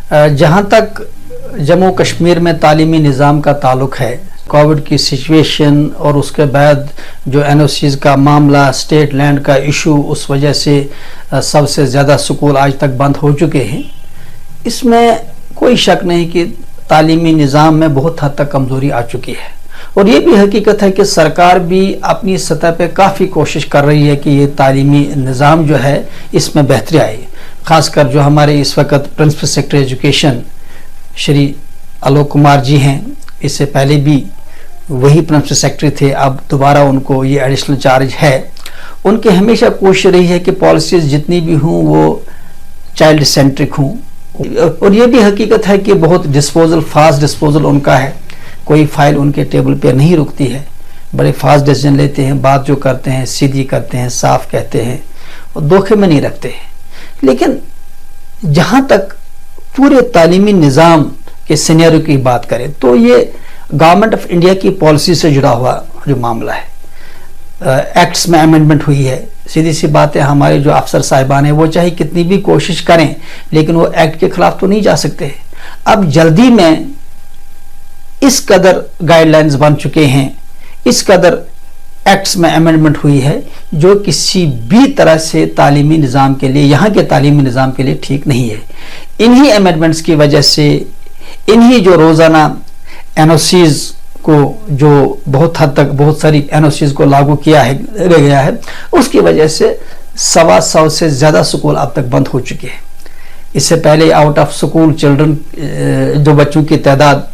जहाँ तक जम्मू कश्मीर में तालीमी निज़ाम का ताल्लुक है, कोविड की सिचुएशन और उसके बाद जो एनओसीज़ का मामला, स्टेट लैंड का इशू, उस वजह से सबसे ज़्यादा स्कूल आज तक बंद हो चुके हैं। इसमें कोई शक नहीं कि तालीमी निज़ाम में बहुत हद तक कमज़ोरी आ चुकी है और ये भी हकीकत है कि सरकार भी अपनी सतह पे काफ़ी कोशिश कर रही है कि ये तालीमी निज़ाम जो है इसमें बेहतरी आए। ख़ासकर जो हमारे इस वक्त principal secretary education Shri Alok Kumar ji हैं, इससे पहले भी वही प्रिंसिपल सेक्रेटरी थे, अब दोबारा उनको ये एडिशनल चार्ज है। उनकी हमेशा कोशिश रही है कि पॉलिसीज़ जितनी भी हों वो चाइल्ड सेंट्रिक हों और ये भी हकीकत है कि बहुत फास्ट डिस्पोजल उनका है। कोई फाइल उनके टेबल पे नहीं रुकती है, बड़े फास्ट डिसीजन लेते हैं, बात जो करते हैं सीधी करते हैं, साफ कहते हैं और धोखे में नहीं रखते हैं। लेकिन जहाँ तक पूरे तालीमी निज़ाम के सिनेरियो की बात करें तो ये गवर्नमेंट ऑफ इंडिया की पॉलिसी से जुड़ा हुआ जो मामला है। एक्ट्स में अमेंडमेंट हुई है, सीधी सी बात है, हमारे जो अफसर साहिबान हैं वो चाहे कितनी भी कोशिश करें लेकिन वो एक्ट के खिलाफ तो नहीं जा सकते। अब जल्दी में इस कदर गाइडलाइंस बन चुके हैं, इस कदर एक्ट्स में अमेंडमेंट हुई है जो किसी भी तरह से तालीमी निज़ाम के लिए, यहाँ के तालीमी निज़ाम के लिए ठीक नहीं है। इन्हीं अमेंडमेंट्स की वजह से, इन्हीं जो रोज़ाना एनओसीज़ को जो बहुत हद तक बहुत सारी एनओसीज़ को लागू किया गया है, उसकी वजह से 125 से ज़्यादा स्कूल अब तक बंद हो चुके हैं। इससे पहले आउट ऑफ स्कूल चिल्ड्रन जो बच्चों की तादाद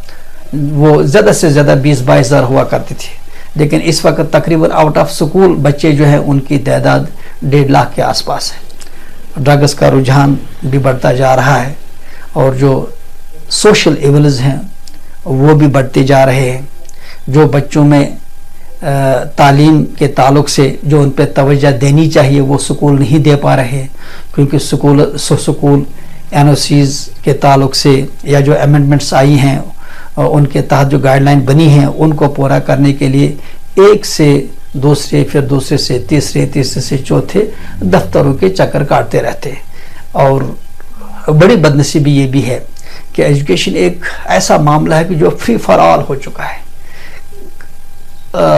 वो ज़्यादा से ज़्यादा 20-22 हज़ार हुआ करती थी, लेकिन इस वक्त तकरीबन आउट ऑफ स्कूल बच्चे जो है उनकी तादाद 1.5 लाख के आसपास है। ड्रग्स का रुझान भी बढ़ता जा रहा है और जो सोशल इवल्स हैं वो भी बढ़ते जा रहे हैं। जो बच्चों में तालीम के ताल्लुक से जो उन पर तवज्जो देनी चाहिए वो स्कूल नहीं दे पा रहे हैं, क्योंकि स्कूल एनओसीज़ के ताल्लुक से या जो अमेंडमेंट्स आई हैं उनके तहत जो गाइडलाइन बनी हैं उनको पूरा करने के लिए एक से दूसरे, फिर दूसरे से तीसरे, तीसरे से चौथे दफ्तरों के चक्कर काटते रहते हैं। और बड़ी बदनसीबी ये भी है कि एजुकेशन एक ऐसा मामला है कि जो फ्री फॉर ऑल हो चुका है।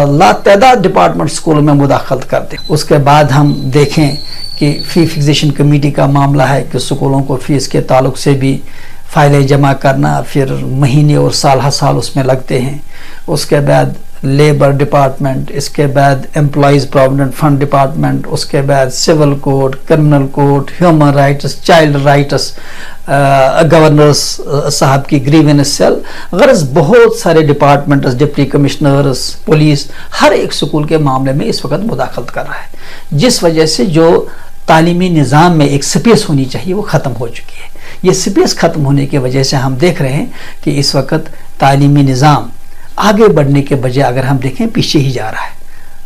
लातादाद डिपार्टमेंट स्कूल में मुदाखलत करते हैं। उसके बाद हम देखें कि फी फिक्सेशन कमेटी का मामला है कि स्कूलों को फीस के ताल्लुक से भी फाइलें जमा करना, फिर महीने और साल हर साल उसमें लगते हैं। उसके बाद लेबर डिपार्टमेंट, इसके बाद एम्प्लॉइज़ प्रोविडेंट फंड डिपार्टमेंट, उसके बाद civil code, criminal code, human rights, child rights, governors साहब की ग्रीवेंस सेल, गरज बहुत सारे डिपार्टमेंट्स, डिप्टी कमिश्नर्स, पुलिस, हर एक स्कूल के मामले में इस वक्त मुदाखलत कर रहा है, जिस वजह से जो तालीमी निज़ाम में एक स्पेस होनी चाहिए वो ख़त्म हो चुकी है। ये स्पेस ख़त्म होने की वजह से हम देख रहे हैं कि इस वक्त तालीमी निज़ाम आगे बढ़ने के बजाय अगर हम देखें पीछे ही जा रहा है।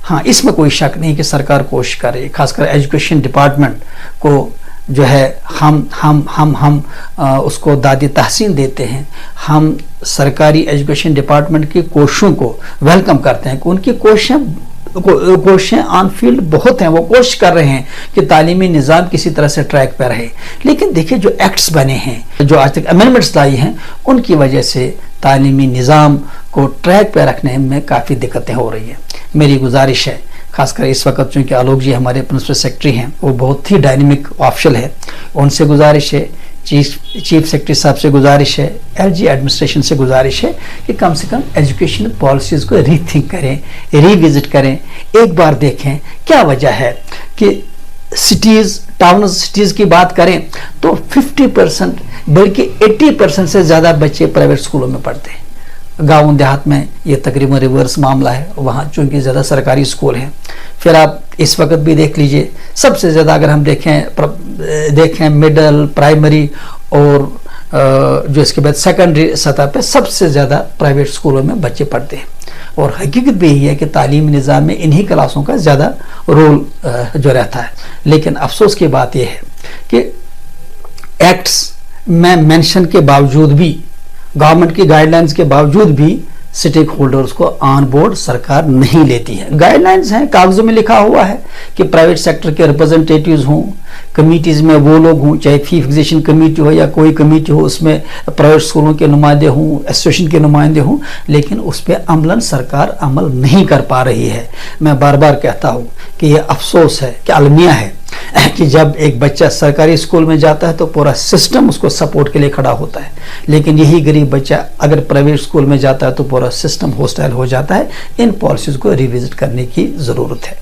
हाँ, इसमें कोई शक नहीं कि सरकार कोशिश कर रही है, खासकर एजुकेशन डिपार्टमेंट को जो है हम उसको दादी तहसीन देते हैं। हम सरकारी एजुकेशन डिपार्टमेंट की कोशिशों को वेलकम करते हैं कि उनकी कोशिशें ऑन फील्ड बहुत हैं, वो कोशिश कर रहे हैं कि तालीमी निज़ाम किसी तरह से ट्रैक पर रहे। लेकिन देखिए जो एक्ट्स बने हैं, जो आज तक अमेंडमेंट्स लाई हैं, उनकी वजह से तालीमी निज़ाम को ट्रैक पर रखने में काफ़ी दिक्कतें हो रही हैं। मेरी गुजारिश है, खासकर इस वक्त चूँकि आलोक जी हमारे प्रिंसिपल सेक्रेटरी हैं, वो बहुत ही डायनेमिक ऑफिशियल है, उनसे गुजारिश है, चीफ सेक्रेटरी साहब से गुजारिश है, एलजी एडमिनिस्ट्रेशन से गुजारिश है कि कम से कम एजुकेशन पॉलिसीज़ को रीथिंक करें, रिविजिट करें, एक बार देखें क्या वजह है कि सिटीज़, टाउन्स, सिटीज़ की बात करें तो 50% बल्कि 80% से ज़्यादा बच्चे प्राइवेट स्कूलों में पढ़ते हैं। गाँव देहात में ये तकरीबन रिवर्स मामला है, वहाँ चूँकि ज़्यादा सरकारी स्कूल हैं। फिर आप इस वक्त भी देख लीजिए, सबसे ज़्यादा अगर हम देखें मिडल, प्राइमरी और जो इसके बाद सेकेंडरी सतह पे सबसे ज़्यादा प्राइवेट स्कूलों में बच्चे पढ़ते हैं। और हकीकत भी यही है कि तालीमी निज़ाम में इन्हीं क्लासों का ज़्यादा रोल जो रहता है। लेकिन अफसोस की बात यह है कि एक्ट्स में मेंशन के बावजूद भी, गवर्नमेंट की गाइडलाइंस के बावजूद भी स्टेक होल्डर्स को ऑन बोर्ड सरकार नहीं लेती है। गाइडलाइंस हैं, कागजों में लिखा हुआ है कि प्राइवेट सेक्टर के रिप्रेजेंटेटिव्स हों, कमिटीज में वो लोग हों, चाहे फी फिक्सेशन कमेटी हो या कोई कमेटी हो, उसमें प्राइवेट स्कूलों के नुमाइंदे हों, एसोसिएशन के नुमाइंदे हों, लेकिन उस पर अमलन सरकार अमल नहीं कर पा रही है। मैं बार बार कहता हूँ कि ये अफसोस है, कि अलमिया है कि जब एक बच्चा सरकारी स्कूल में जाता है तो पूरा सिस्टम उसको सपोर्ट के लिए खड़ा होता है, लेकिन यही गरीब बच्चा अगर प्राइवेट स्कूल में जाता है तो पूरा सिस्टम हॉस्टाइल हो जाता है। इन पॉलिसीज को रिविजिट करने की ज़रूरत है।